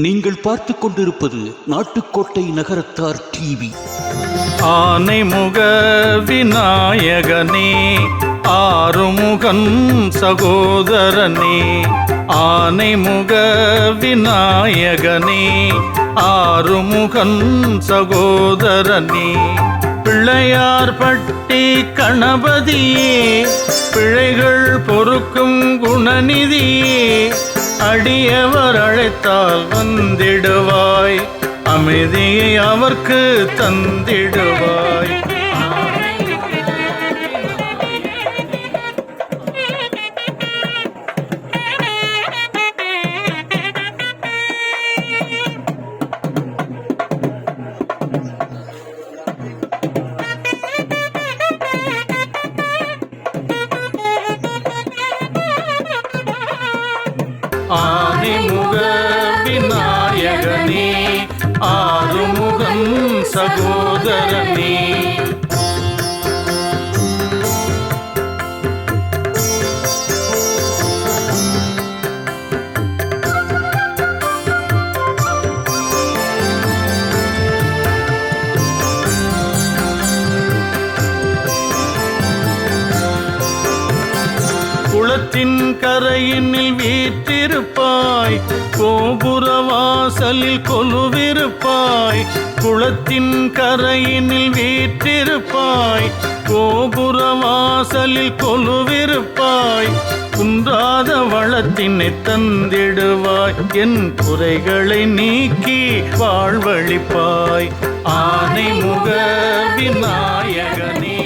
நீங்கள் பார்த்து கொண்டிருப்பது நாட்டுக்கோட்டை நகரத்தார் டிவி. ஆனைமுக விநாயகனே, ஆறுமுகன் சகோதரனே, ஆனைமுக விநாயகனே, ஆறுமுகன் சகோதரனே, பிள்ளையார் பட்டி கணபதியே, பிழைகள் பொறுக்கும் குணநிதியே, அடியவர் அழைத்தால் வந்திடுவாய், அமைதியை அவர்க்கு தந்திடுவாய். ஆனைமுக விநாயகனே, ஆறுமுகன் சகோதரனே, குளத்தின் கரையினில் வீற்றிருப்பாய், கோபுர வாசலில் கொலுவிருப்பாய், குளத்தின் கரையினில் வீற்றிருப்பாய், கோபுர வாசலில் கொலுவிருப்பாய், குன்றாத வளத்தினை தந்திடுவாய், என் குறைகளை நீக்கி வாழ்வழிப்பாய். ஆனைமுக விநாயகனே,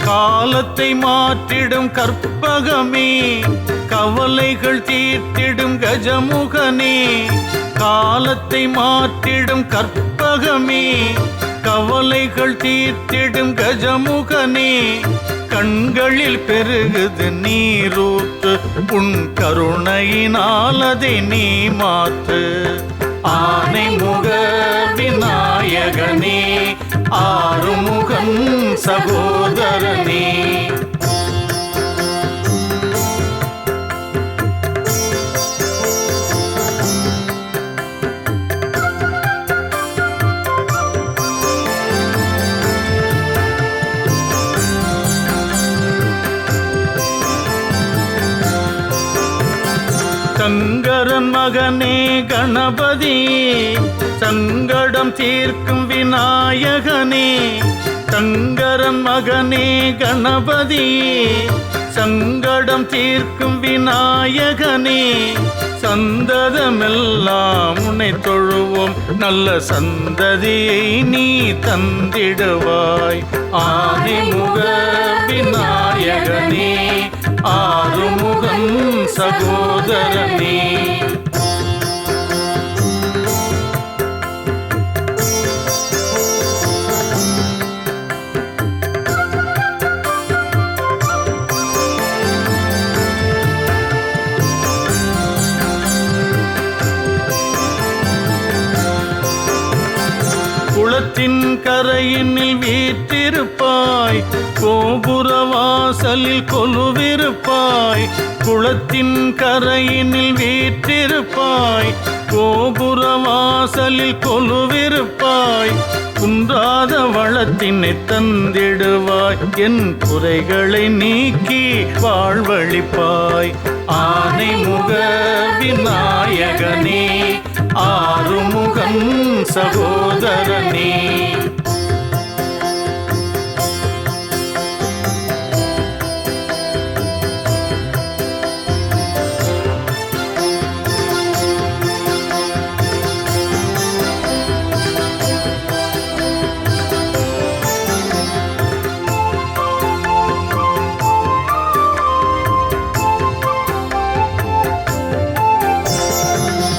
காலத்தை மாற்றிடும் கற்பகமே, கவலைகள் தீர்த்திடும் கஜமுகனே, காலத்தை மாற்றிடும் கற்பகமே, கவலைகள் தீர்த்திடும் கஜமுகனே, கண்களில் பெருகுது நீரூற்று, உன் கருணையினால் அதை நீ மாற்று. ஆனைமுக விநாயகனே, ஆறுமுகன் சகோதரனே, சங்கரன் மகனே கணபதியே, சங்கடம் தீர்க்கும் விநாயகனே, சங்கரன் மகனே கணபதியே, சங்கடம் தீர்க்கும் விநாயகனே, சந்ததமெல்லாம் உன்னை தொழுவோம், நல்ல சந்ததியை நீ தந்திடுவாய். ஆனைமுக விநாயகனே, ஆறுமுகன் சகோதரனே, குளத்தின் கரையினில் வீற்றிருப்பாய், கோபுர வாசலில் கொலுவிருப்பாய், குளத்தின் கரையினில் வீற்றிருப்பாய், கோபுர வாசலில் கொலுவிருப்பாய், குன்றாத வளத்தினை தந்திடுவாய், என் குறைகளை நீக்கி வாழ்வழிப்பாய். ஆனைமுக விநாயகனே, ஆறுமுகன் சகோதரனே,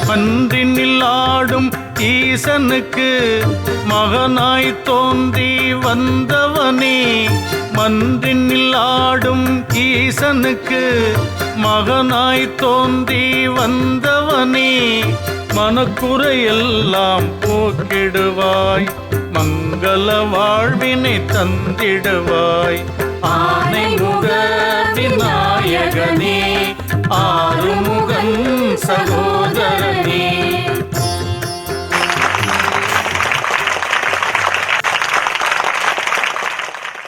பன்றினில் ஆடும் ஈசனுக்கு மகனாய் தோன்றி வந்தவனே, மன்றினில் ஆடும் ஈசனுக்கு மகனாய் தோன்றி வந்தவனே, மனக்குறையெல்லாம் போக்கிடுவாய், மங்கள வாழ்வினை தந்திடுவாய். ஆனைமுக விநாயகனே, ஆறுமுகன் சகோதரனே.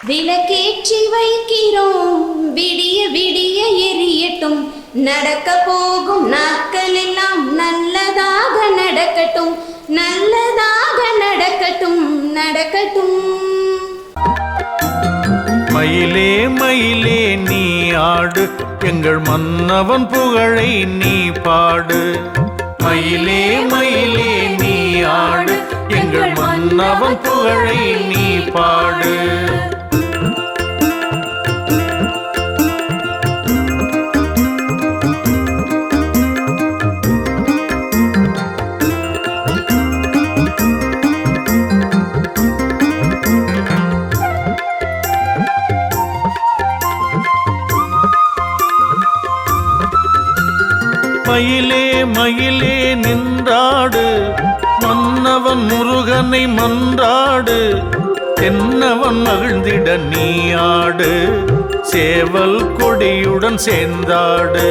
விளக்கேற்றி வைக்கிறோம், விடிய விடிய எரியட்டும், நடக்க போகும் நாட்கள் எல்லாம் நல்லதாக நடக்கட்டும், நல்லதாக நடக்கட்டும், நடக்கட்டும். மயிலே மயிலே நீ ஆடு, எங்கள் மன்னவன் புகழை நீ பாடு. மயிலே மயிலே நீ ஆடு, எங்கள் மன்னவன் புகழை நீ பாடு. மயிலே மயிலே நின்றாடு, மன்னவன் முருகனை மன்றாடு, தென்னவன் மகிழ்ந்திட நீ ஆடு, சேவல் கொடியுடன் சேர்ந்தாடு.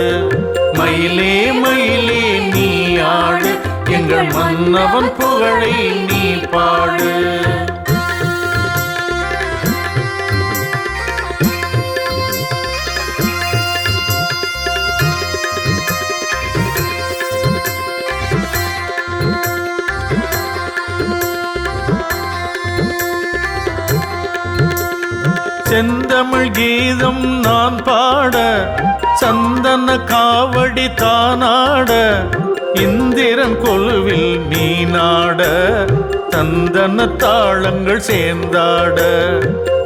மயிலே மயிலே நீ ஆடு, எங்கள் மன்னவன் புகழை நீ பாடு. செந்தமிழ் கீதம் நான் பாட, சந்தன காவடி தானாட, இந்திரன் கொலுவில் நீ நாட, சந்தன தாளங்கள் சேர்ந்தாட.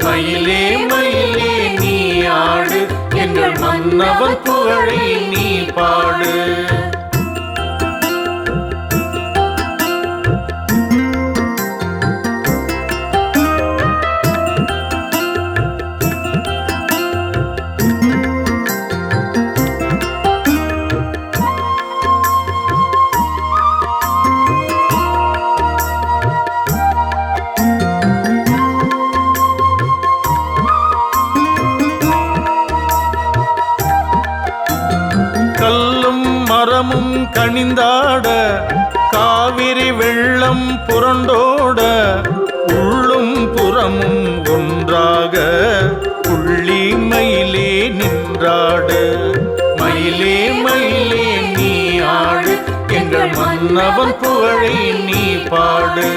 மயிலே மயிலே நீ ஆடு, எங்கள் மன்னவன் புகழை நீ பாடு. கல்லும் மரமும் கனிந்தாட, காவிரி வெள்ளம் புரண்டோட, உள்ளும் புறமும் ஒன்றாக புள்ளி மயிலே நின்றாடு. மயிலே மயிலே நீ ஆடு, எங்கள் மன்னவன் புகழை நீ பாடு.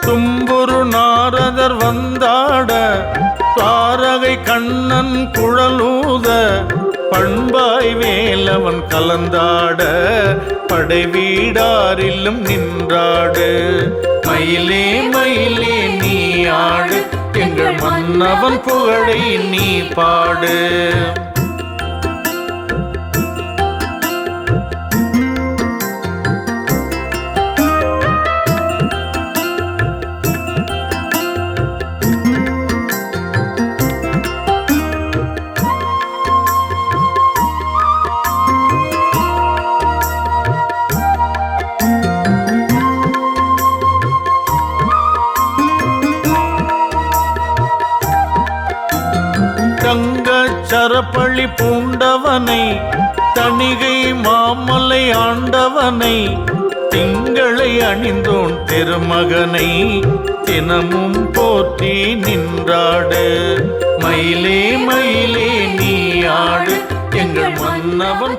தும்புரு நாரதர் வந்தாட, தாரகை கண்ணன் குழலூத, பண்பாய் வேலவன் கலந்தாட, படை வீடாரிலும் நின்றாடு. மயிலே மயிலே நீ ஆடு, எங்கள் மன்னவன் புகழை நீ பாடு. சரப்பள்ளி பூண்டவனை, தணிகை மாமலை ஆண்டவனை, திங்களை அணிந்தோன் திருமகனை, தினமும் போற்றி நின்றாடு. மயிலே மயிலே நீ ஆடு, எங்கள் மன்னவன்